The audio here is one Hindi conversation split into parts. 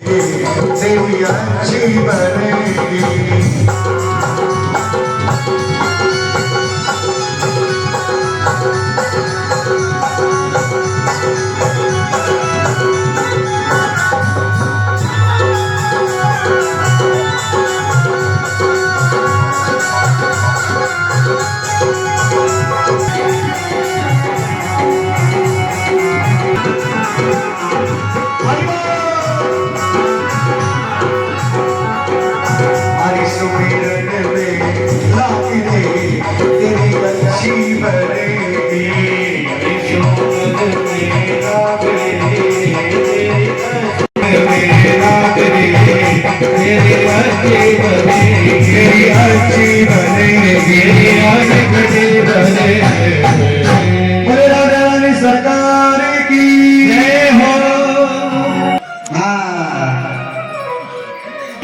देवी अच्छी बनेगी। सरकार की जय हो।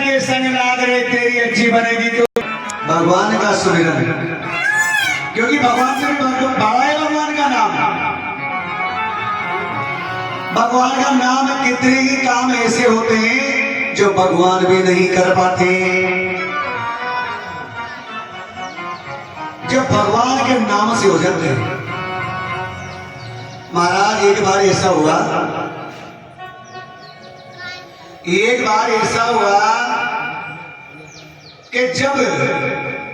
ये संग लाग रहे तेरी अच्छी बनेगी तो भगवान का सुमिरन, क्योंकि भगवान से बड़ा है भगवान का नाम। भगवान का नाम कितने ही काम ऐसे होते हैं जो भगवान भी नहीं कर पाते, जो भगवान के नाम से हो जाते हैं। महाराज एक बार ऐसा हुआ, कि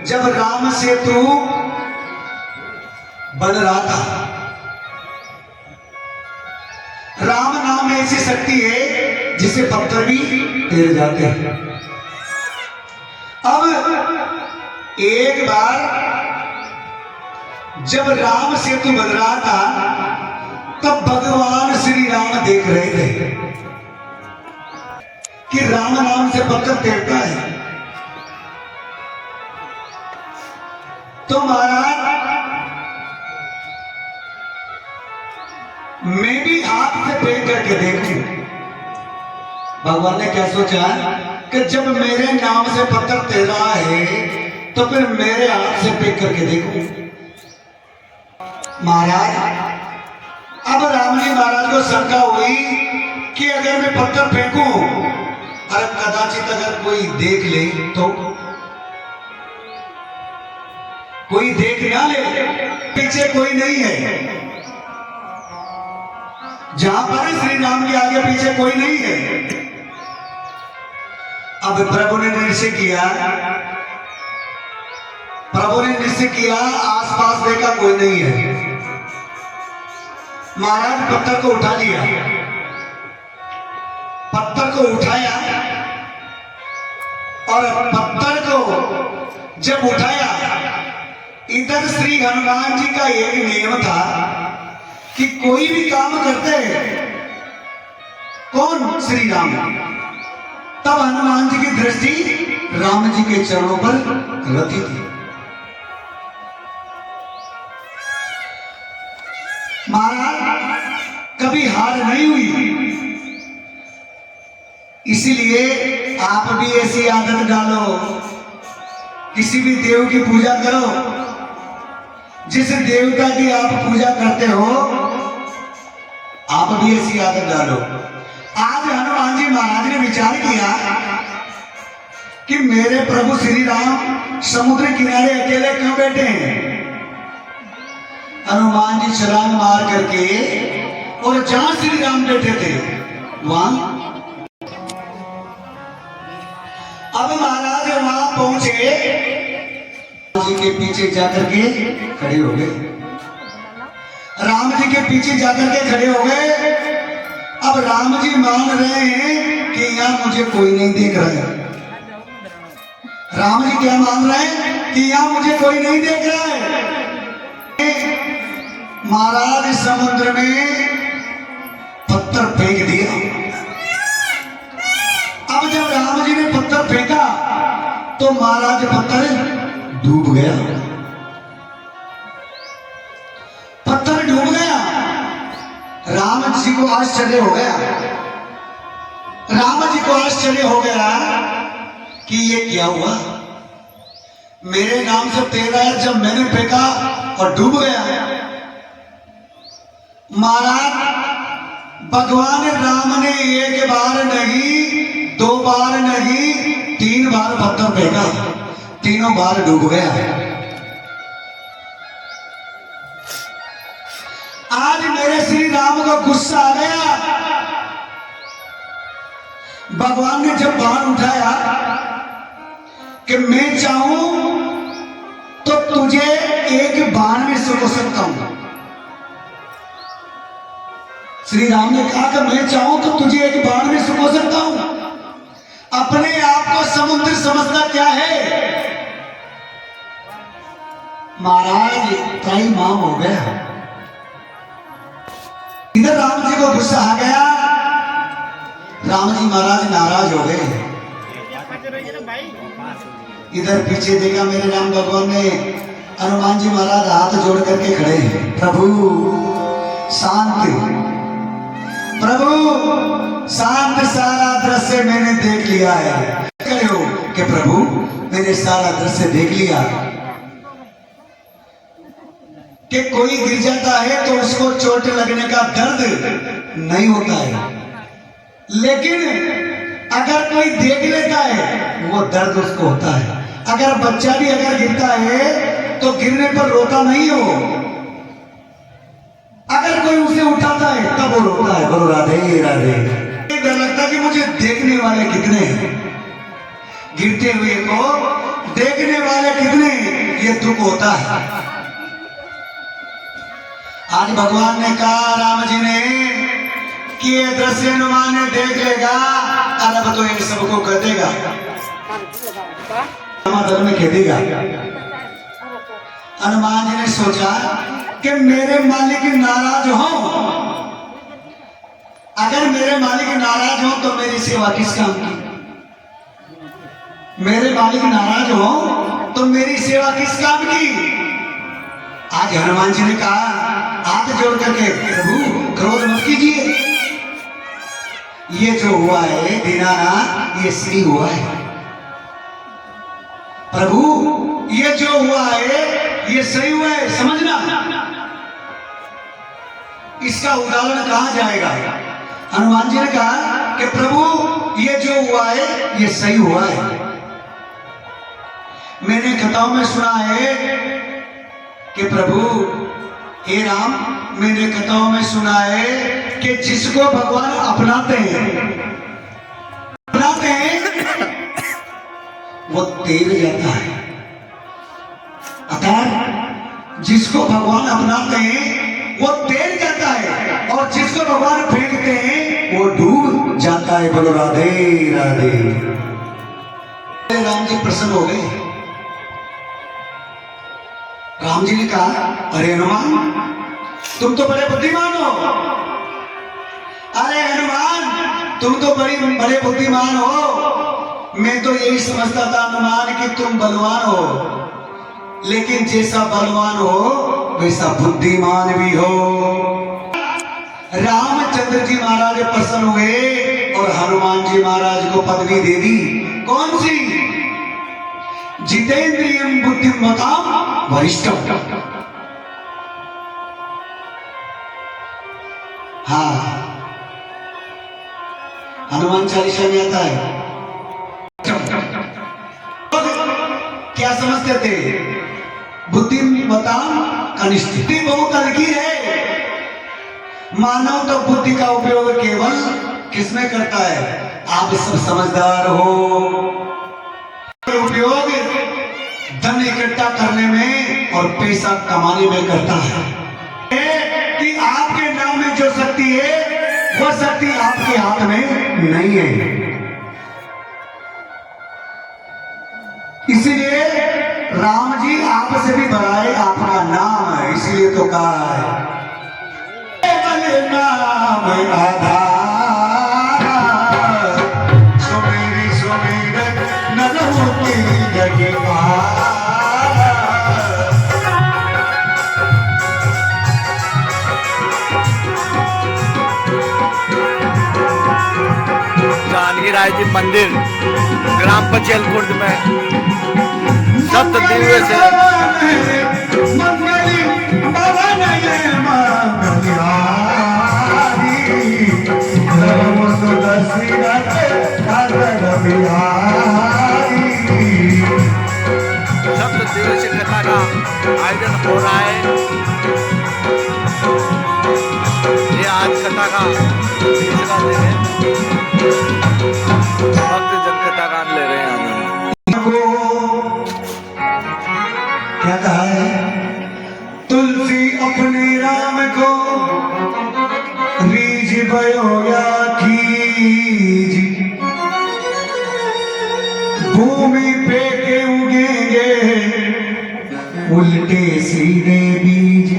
जब राम सेतु बन रहा था, राम नाम में ऐसी शक्ति है जिसे पत्थर भी गिर जाते हैं। अब एक बार जब राम सेतु बन रहा था तब भगवान श्री राम देख रहे थे कि राम नाम से पत्थर टेरता है। तो महाराज मैं भी हाथ से फेंक करके देखूं। भगवान ने क्या सोचा कि जब मेरे नाम से पत्थर तैर रहा है तो फिर मेरे हाथ से फेंक करके देखूं। महाराज अब राम जी महाराज को शंका हुई कि अगर मैं पत्थर फेंकूं और कदाचित अगर कोई देख ले तो, कोई देख ना ले, पीछे कोई नहीं है, जहां पर श्री राम के आगे पीछे कोई नहीं है। अब प्रभु ने निश्चय किया, आसपास देखा कोई नहीं है। महाराज पत्थर को उठा लिया, पत्थर को उठाया और पत्थर को जब उठाया, इधर श्री हनुमान जी का एक नियम था कि कोई भी काम करते हैं कौन, श्री राम, तब हनुमान जी की दृष्टि राम जी के चरणों पर रखी थी। महाराज कभी हार नहीं हुई, इसीलिए आप भी ऐसी आदत डालो, किसी भी देव की पूजा करो, जिस देवता की आप पूजा करते हो आप भी ऐसी आदत डालो। आज हनुमान जी महाराज ने विचार किया कि मेरे प्रभु श्री राम समुद्र किनारे अकेले क्यों बैठे हैं। हनुमान जी छलांग मार करके और जहां श्री राम बैठे थे वहां, अब महाराज वहां पहुंचे, जी के पीछे जाकर के खड़े हो गए, राम जी के पीछे जाकर के खड़े हो गए। अब राम जी मान रहे हैं कि यहां मुझे कोई नहीं देख रहा है। राम जी क्या मान रहे हैं कि यहां मुझे कोई नहीं देख रहा है। महाराज समुद्र में पत्थर फेंक दिया। अब जब राम जी ने पत्थर फेंका तो महाराज पत्थर डूब गया, पत्थर डूब गया। राम जी को आश्चर्य हो गया, राम जी को आश्चर्य हो गया कि ये क्या हुआ, मेरे नाम से तेरा है, जब मैंने फेंका और डूब गया। महाराज भगवान राम ने एक बार नहीं 2 बार नहीं 3 बार पत्थर फेंका, तीनों बार डूब गया। आज मेरे श्री राम को गुस्सा आ गया। भगवान ने जब बाण उठाया कि मैं चाहूं तो तुझे एक बाण में सुखो सकता हूं। श्री राम ने कहा कि मैं चाहूं तो तुझे एक बाण में सुखो सकता हूं। अपने आप को समुद्र समझता क्या है? महाराज त्राई माम हो गया। इधर राम जी को गुस्सा आ गया, राम जी महाराज नाराज हो गए। इधर पीछे देखा मेरे राम भगवान ने, हनुमान जी महाराज हाथ जोड़ करके खड़े हैं। प्रभु शांत, प्रभु शांत, सारा दृश्य मैंने देख लिया है। कहो कि प्रभु मैंने सारा दृश्य देख लिया कि कोई गिर जाता है तो उसको चोट लगने का दर्द नहीं होता है, लेकिन अगर कोई देख लेता है वो दर्द उसको होता है। अगर बच्चा भी अगर गिरता है तो गिरने पर रोता नहीं हो, अगर कोई उसे उठाता है तब वो रोता है। बोलो राधे राधे। डर लगता कि मुझे देखने वाले कितने हैं, गिरते हुए को देखने वाले कितने, ये दुख होता है। आज भगवान ने कहा राम जी ने कि ये दृश्य हनुमान ने देख लेगा, अब तो ये सबको कर देगा, दल में खेदेगा। हनुमान जी ने सोचा कि मेरे मालिक नाराज हो, अगर मेरे मालिक नाराज हो तो मेरी सेवा किस काम की? मेरे मालिक नाराज हो तो मेरी सेवा किस काम की? आज हनुमान जी ने कहा हाथ जोड़ करके, प्रभु क्रोध मत कीजिए, ये जो हुआ है दीनानाथ ये सही हुआ है। प्रभु ये जो हुआ है ये सही हुआ है, समझना। इसका उदाहरण कहां जाएगा? हनुमान जी ने कहा कि प्रभु ये जो हुआ है ये सही हुआ है। मैंने कथाओं में सुना है कि प्रभु हे राम, मैंने कथाओं में सुना है कि जिसको भगवान अपनाते हैं वो तेल जाता है। अर्थात जिसको भगवान अपनाते हैं वो तेल जाता है, और जिसको भगवान फेंकते हैं वो डूब जाता है। बोलो राधे राधे। राम जी प्रसन्न हो गए। राम जी ने कहा अरे हनुमान तुम तो बड़े बुद्धिमान हो, अरे हनुमान तुम तो बड़े बुद्धिमान हो। मैं तो यही समझता था हनुमान कि तुम बलवान हो, लेकिन जैसा बलवान हो वैसा बुद्धिमान भी हो। रामचंद्र जी महाराज प्रसन्न हुए और हनुमान जी महाराज को पदवी दे दी। कौन सी? जितेंद्रियम बुद्धिमताम वरिष्ठम। हाँ, हनुमान चालीसा में आता है। क्या समझते थे? बुद्धिमताम कनिष्ठ। बहुत हल्की है। मानव तो बुद्धि का उपयोग केवल किसमें करता है? आप सब समझदार हो। उपयोग धन इकट्ठा करने में और पैसा कमाने में करता है। कि आपके नाम में जो शक्ति है वो शक्ति आपके हाथ में नहीं है। इसीलिए राम जी आपसे भी बढ़ाए अपना नाम है, इसीलिए तो कहा है नाम आधार सुमेरी सुमेर नरमुक्ति जगी जानकी राय जी मंदिर ग्राम पंचायत खुर्द में सप्त दिव्य से कथा का तीसरा दिन है। भक्त जन कथा का ले रहे हैं आनंद। को क्या कहा है? तुलसी अपने राम को रीझ बयोया कीज, भूमि पे के उगेंगे उल्टे सीधे बीज।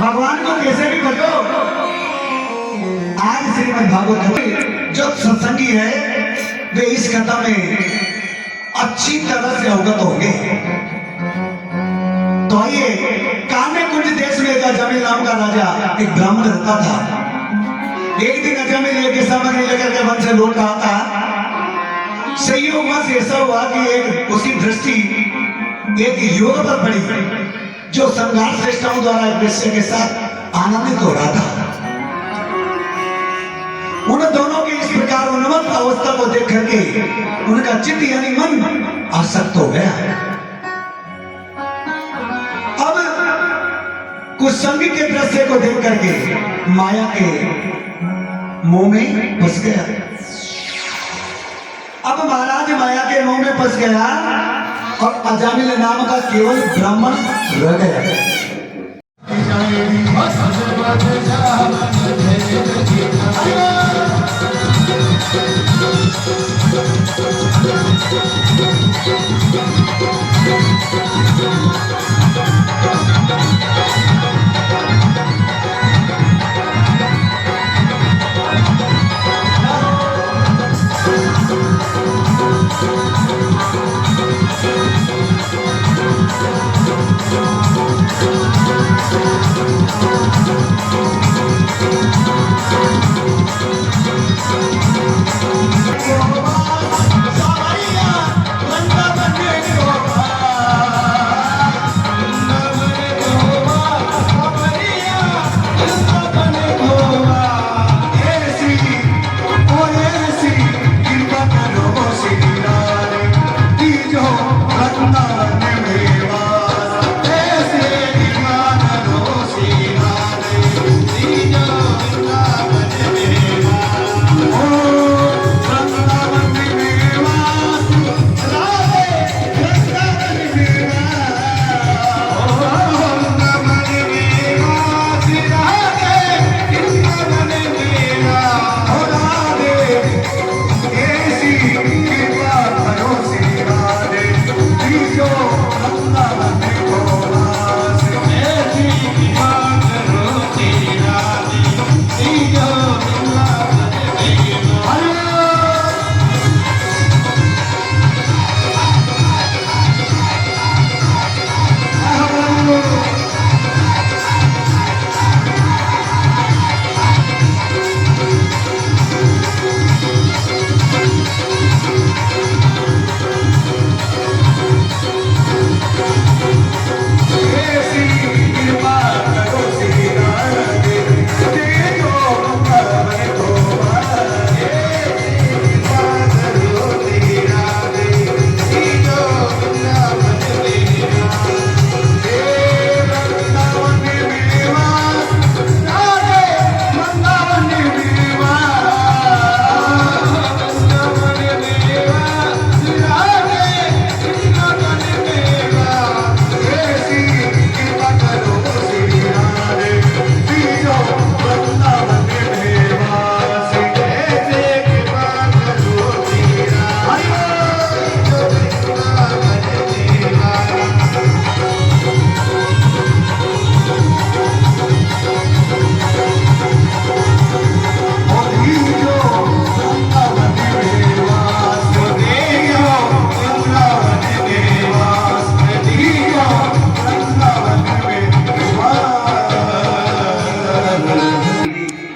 भगवान को कैसे भी भजो। आज श्रीमद् भागवत जो सत्संगी है वे इस कथा में अच्छी तरह से अवगत होंगे। तो आइए, कान्य कुंज देश में एक अजमेर नाम का राजा एक ब्राह्मण रहता था। एक दिन अजमेर लेके सामने लेकर के वन से लौट रहा था। संयोग से ऐसा हुआ कि एक उसकी दृष्टि एक युवक पर पड़ी जो संघार श्रेष्ठाओं द्वारा एक दृश्य के साथ आनंदित हो रहा था। उन दोनों की इस प्रकार उन्मत्त अवस्था को देख करके उनका चित्त यानी मन आसक्त हो गया। अब कुछ संग के दृश्य को देख करके माया के मुंह में फंस गया। अब महाराज माया के मुंह में फंस गया और अजामिल नाम का केवल ब्राह्मण रह गया।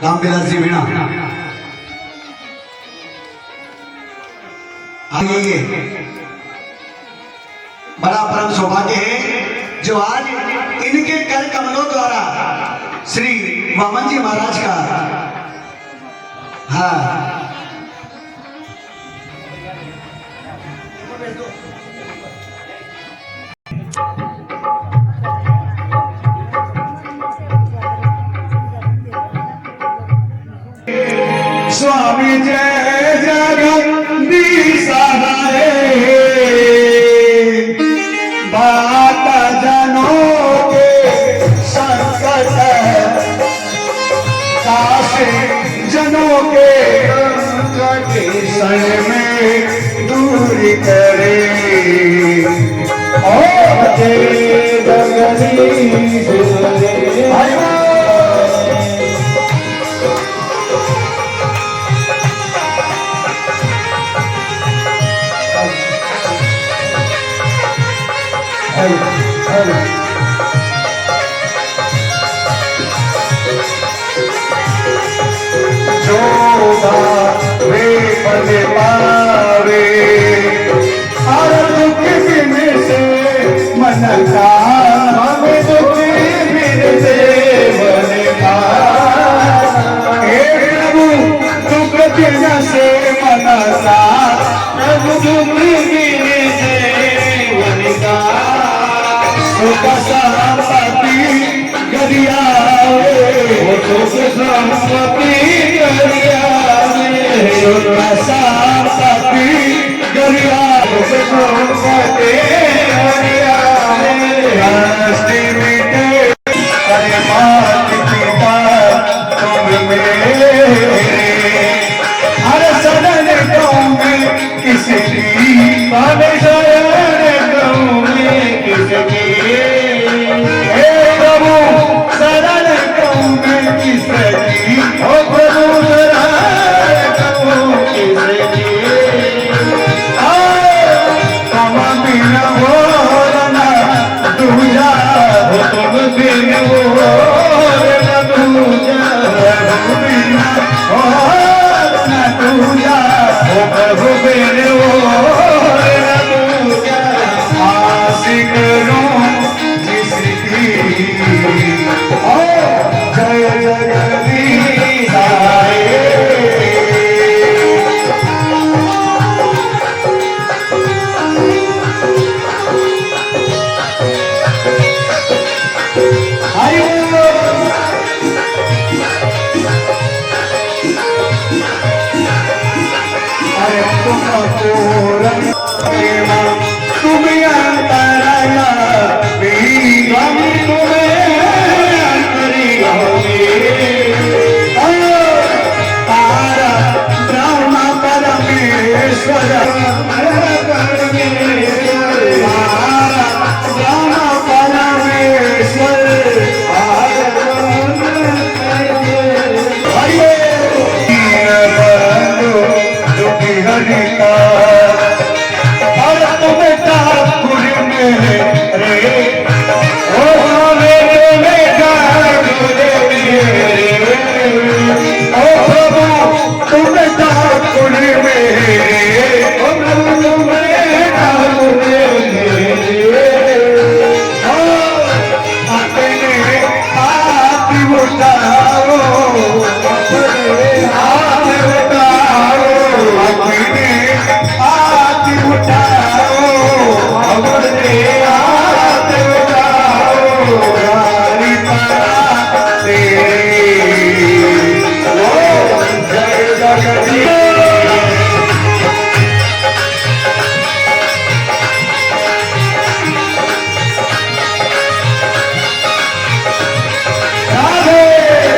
रामविलास जी मीणा आइए। बड़ा परम सौभाग्य है जो आज इनके कर कमलों द्वारा श्री वामन जी महाराज का हाँ स्वामी जय जगदीश हरे बात जनों के संकट काशी जनों के क्षण में दूर करे और जय जगदीश हरे। वे पद पावे हर दुख बिन से मन का हमें दुख बिन से मन का हे प्रभु दुख बिन से मन का प्रभु दुख बिन से मन का सुख संपत्ति गरिया सुख संपत्ति गरिया सुख संपत्ति गरिया सुख संपत्ति गरिया हस्ती मिटे अरे मात पिता तुम मेरे हर सदन गाँव में किसकी हर सदन गाँव में किसकी हे प्रभु सदन गाँव में किसकी ओ प्रभु सदन गाँव किसकी तुम बिन बोलना दूजा तुम बिन बोलना दूजा प्रभु बिन बोलना दूजा ओ प्रभु बिन बोलना दूजा आशिक रो जिसकी ओ जय जगदीश हरे। अरे तुमको प्रेम तुम अंतरला हम तुम्हें अंतरिया तारा ब्रह्म परमेश्वर और तुम ठाकुर मेरे ओ मेरे ठाकुर मेरे ओ प्रभु तुम ठाकुर मेरे ओ प्रभु तुम ठाकुर मेरे अपने हाथ उठाओ अपने हाथ उठाओ अपने हाथ उठाओ अपने हाथ उठाओ हरि परा तेरे ओ जय जगदीश राधे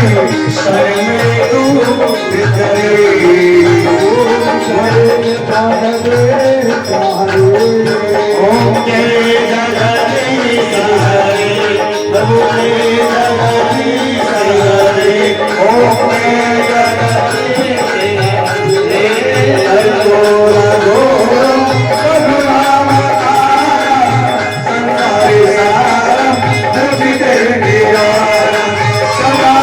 शरण में दूर करे ओम जय जगदीश हरे प्रभु जय जगदीश हरे ओम जय जगदीश हरे घोर घोर प्रभु नाम संसारे सारम दुर्विदे निवारम सदा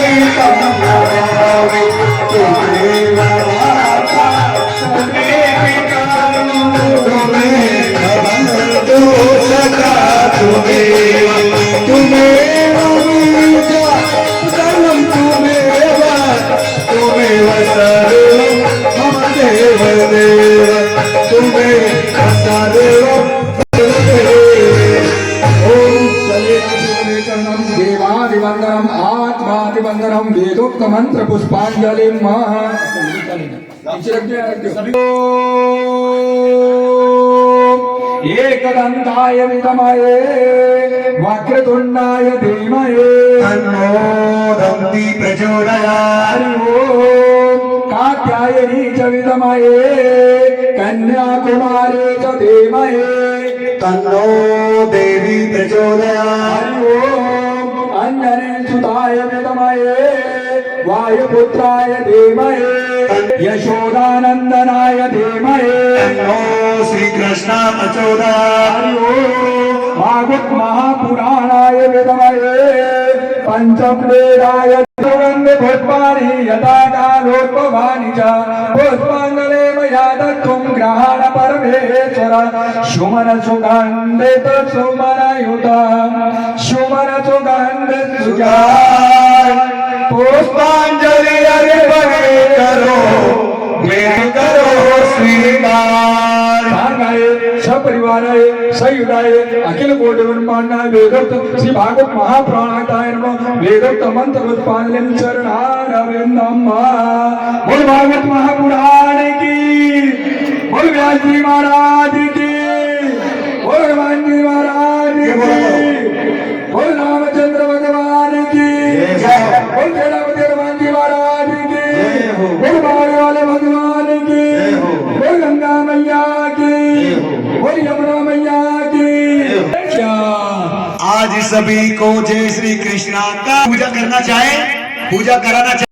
सीतम नमामि तुम्हें माता तुम्हें बंधु सदा तुम्हें सर्वम तुम्हें सर्वम मम देव देव तुम्हें सर्वम देवादिवंदनम आत्मादिवंदनम वेदोक्त मंत्र पुष्पांजलि एकदंताय विद्महे वक्रतुंडाय धीमहि तन्नो दन्ति प्रचोदयात् कात्यायनी च विद्महे कन्याकुमारी च धीमहि तन्नो देवी प्रचोदयात् अंजनी सुताय विद्महे वायुपुत्राय धीमहि यशोदानंदनाय धीमहि तन्नो श्रीकृष्ण प्रचोदयात् भागवत महापुराणाय विद्महे पंचमवेदाय सुगंध पुष्पाणि यथा कालोद्भवानि च पुष्पाञ्जले मया दत्तं ग्रहाण परमेश्वर सुमन सुगन्धे सुमनयुत सुमन सुगन्धे सुजान पुष्पांजलि अर्पणे करो मेरे करो श्रीमान सपरिवाराय सयुदाय अखिल कोटि ब्रह्मांडाय वेदोक्त श्री भागवत महापुराणाय नमः वेदोक्त मंत्र पुष्पांजलिं चरणारविंदम बोल भागवत महापुराण की बोल व्यास जी महाराज की बोल हनुमान जी महाराज की बोल रामचंद्र भगवान की बोल खेड़ापति हनुमान जी महाराज की बोल बागे वाले भगवान की बोल गंगा मैया की बोल यमुना मैया की क्या आज सभी को जय श्री कृष्णा का पूजा करना चाहे पूजा कराना चाहे